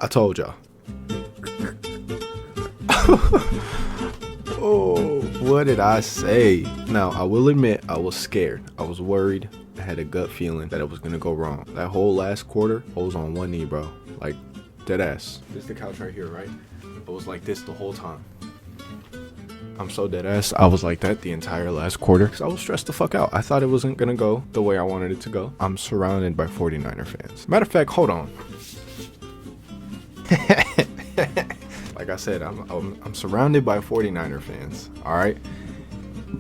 I told y'all. Oh, what did I say? Now, I will admit I was scared. I was worried. I had a gut feeling that it was going to go wrong. That whole last quarter, I was on one knee, bro. Like, dead ass. This is the couch right here, right? I was like this the whole time. I'm so dead ass. I was like that the entire last quarter because I was stressed the fuck out. I thought it wasn't going to go the way I wanted it to go. I'm surrounded by 49er fans. Matter of fact, hold on. Like I said, I'm surrounded by 49er fans. All right,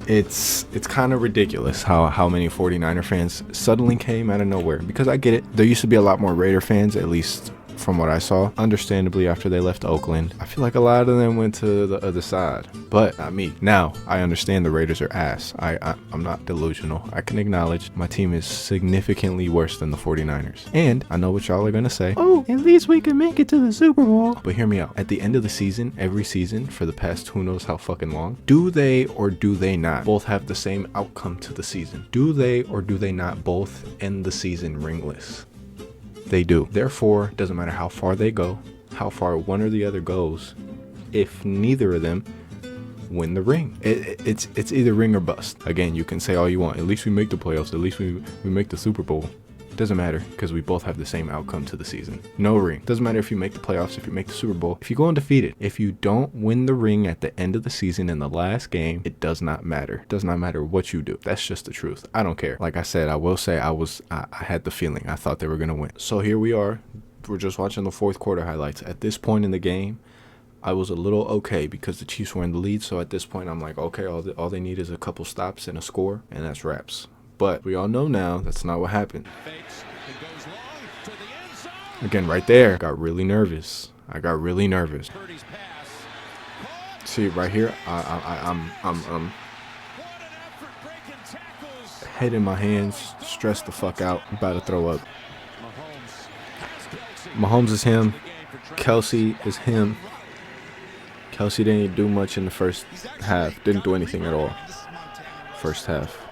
it's kind of ridiculous how many 49er fans suddenly came out of nowhere. Because I get it, there used to be a lot more Raider fans, at least from what I saw. Understandably, after they left Oakland, I feel like a lot of them went to the other side, but not me. Now I understand the Raiders are ass. I'm not delusional. I can acknowledge my team is significantly worse than the 49ers, and I know what y'all are gonna say. Oh, at least we can make it to the Super Bowl. But hear me out. At the end of the season, every season for the past who knows how fucking long, do they or do they not both have the same outcome to the season? Do they or do they not both end the season ringless? They do. Therefore, it doesn't matter how far they go, how far one or the other goes, if neither of them win the ring. It's either ring or bust. Again, you can say all you want. At least we make the playoffs. At least we make the Super Bowl. Doesn't matter because we both have the same outcome to the season. No ring. Doesn't matter if you make the playoffs, if you make the Super Bowl, if you go undefeated. If you don't win the ring at the end of the season in the last game, it does not matter. It does not matter what you do. That's just the truth. I don't care. Like I said, I will say I had the feeling. I thought they were going to win. So here we are. We're just watching the fourth quarter highlights. At this point in the game, I was a little okay because the Chiefs were in the lead. So at this point, I'm like, okay, all they need is a couple stops and a score, and that's wraps. But we all know now that's not what happened. Again, right there, got really nervous. I got really nervous. See, right here, I'm head in my hands, stressed the fuck out, about to throw up. Mahomes is him. Kelsey is him. Kelsey didn't do much in the first half. Didn't do anything at all. First half.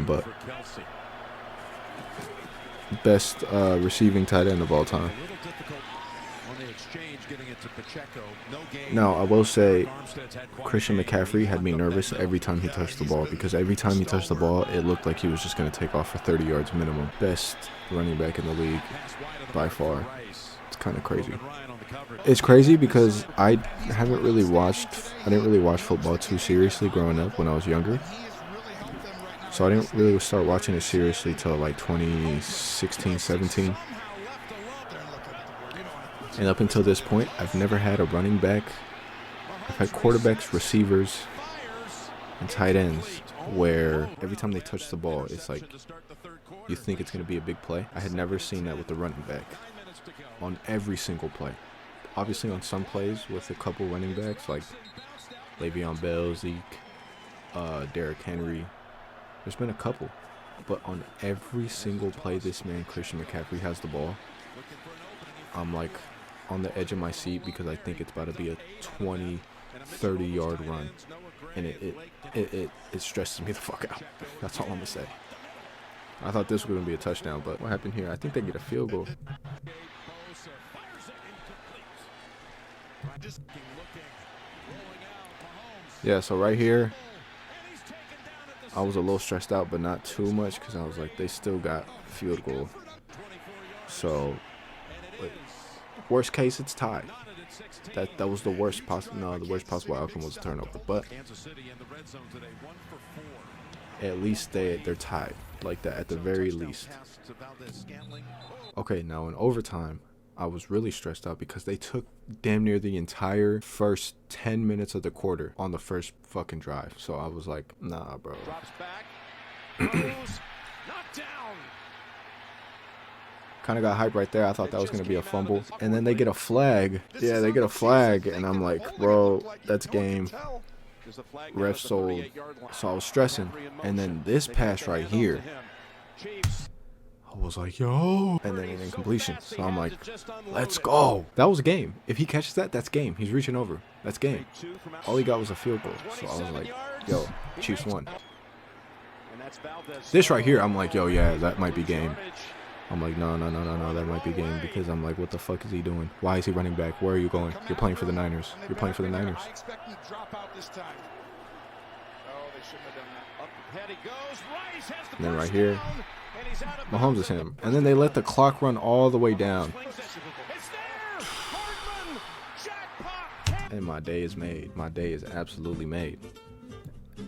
But best receiving tight end of all time. Now, I will say Christian McCaffrey had me nervous every time he touched the ball because every time he touched the ball, it looked like he was just going to take off for 30 yards minimum. Best running back in the league by far. It's kind of crazy. It's crazy because I didn't really watch football too seriously growing up when I was younger. So I didn't really start watching it seriously till like 2016, 17. And up until this point, I've never had a running back. I've had quarterbacks, receivers, and tight ends where every time they touch the ball, it's like you think it's going to be a big play. I had never seen that with the running back on every single play. Obviously on some plays with a couple running backs like Le'Veon Bell, Zeke, Derrick Henry. There's been a couple, but on every single play this man, Christian McCaffrey, has the ball, I'm like on the edge of my seat because I think it's about to be a 20, 30-yard run, and it stresses me the fuck out. That's all I'm going to say. I thought this was going to be a touchdown, but what happened here? I think they get a field goal. Yeah, so right here, I was a little stressed out, but not too much because I was like, they still got field goal. So, worst case, it's tied. That was the worst possible. No, the worst possible outcome was a turnover. But at least they're tied like that at the very least. Okay, now in overtime, I was really stressed out because they took damn near the entire first 10 minutes of the quarter on the first fucking drive. So I was like, nah, bro. Kind of got hyped right there. I thought that was going to be a fumble. And then they get a flag. Yeah, they get a flag. And I'm like, bro, that's game. Ref sold. So I was stressing. And then this pass right here, I was like, yo. And then an incompletion. So I'm like, let's go. That was a game. If he catches that, that's game. He's reaching over. That's game. All he got was a field goal. So I was like, yo, Chiefs won. This right here, I'm like, yo, yeah, that might be game. I'm like, no, no, no, no, no, that might be game, because I'm like, what the fuck is he doing? Why is he running back? Where are you going? You're playing for the Niners. You're playing for the Niners. I expect him to drop out this time. Oh, they shouldn't have done that. Up ahead he goes. Rice has the And then right first here, down, and he's out of Mahomes bounds. is him. And then they let the clock run all the way down. It's there. Hardman. Jackpot. And my day is made. My day is absolutely made.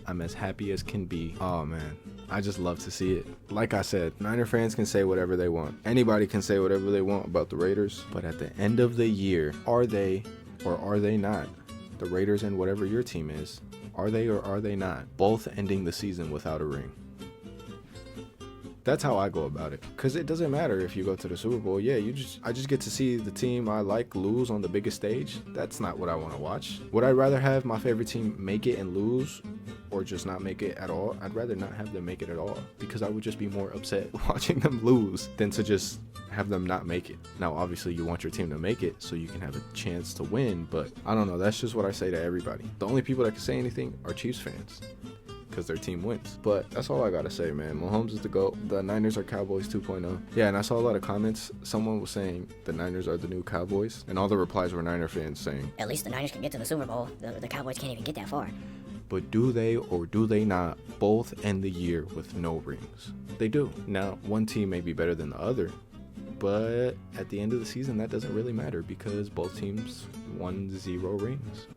I'm as happy as can be. Oh, man. I just love to see it. Like I said, Niner fans can say whatever they want. Anybody can say whatever they want about the Raiders. But at the end of the year, are they or are they not? The Raiders and whatever your team is, are they or are they not both ending the season without a ring? That's how I go about it. Because it doesn't matter if you go to the Super Bowl. Yeah, I just get to see the team I like lose on the biggest stage. That's not what I want to watch. Would I rather have my favorite team make it and lose, or just not make it at all? I'd rather not have them make it at all, because I would just be more upset watching them lose than to just have them not make it. Now, obviously, you want your team to make it so you can have a chance to win, but I don't know. That's just what I say to everybody. The only people that can say anything are Chiefs fans, because their team wins. But that's all I gotta say, man. Mahomes is the GOAT. The Niners are Cowboys 2.0. Yeah, and I saw a lot of comments. Someone was saying the Niners are the new Cowboys, and all the replies were Niner fans saying, at least the Niners can get to the Super Bowl. The Cowboys can't even get that far. but do they or do they not both end the year with no rings? They do. Now, one team may be better than the other, but at the end of the season, that doesn't really matter, because both teams won 0 rings.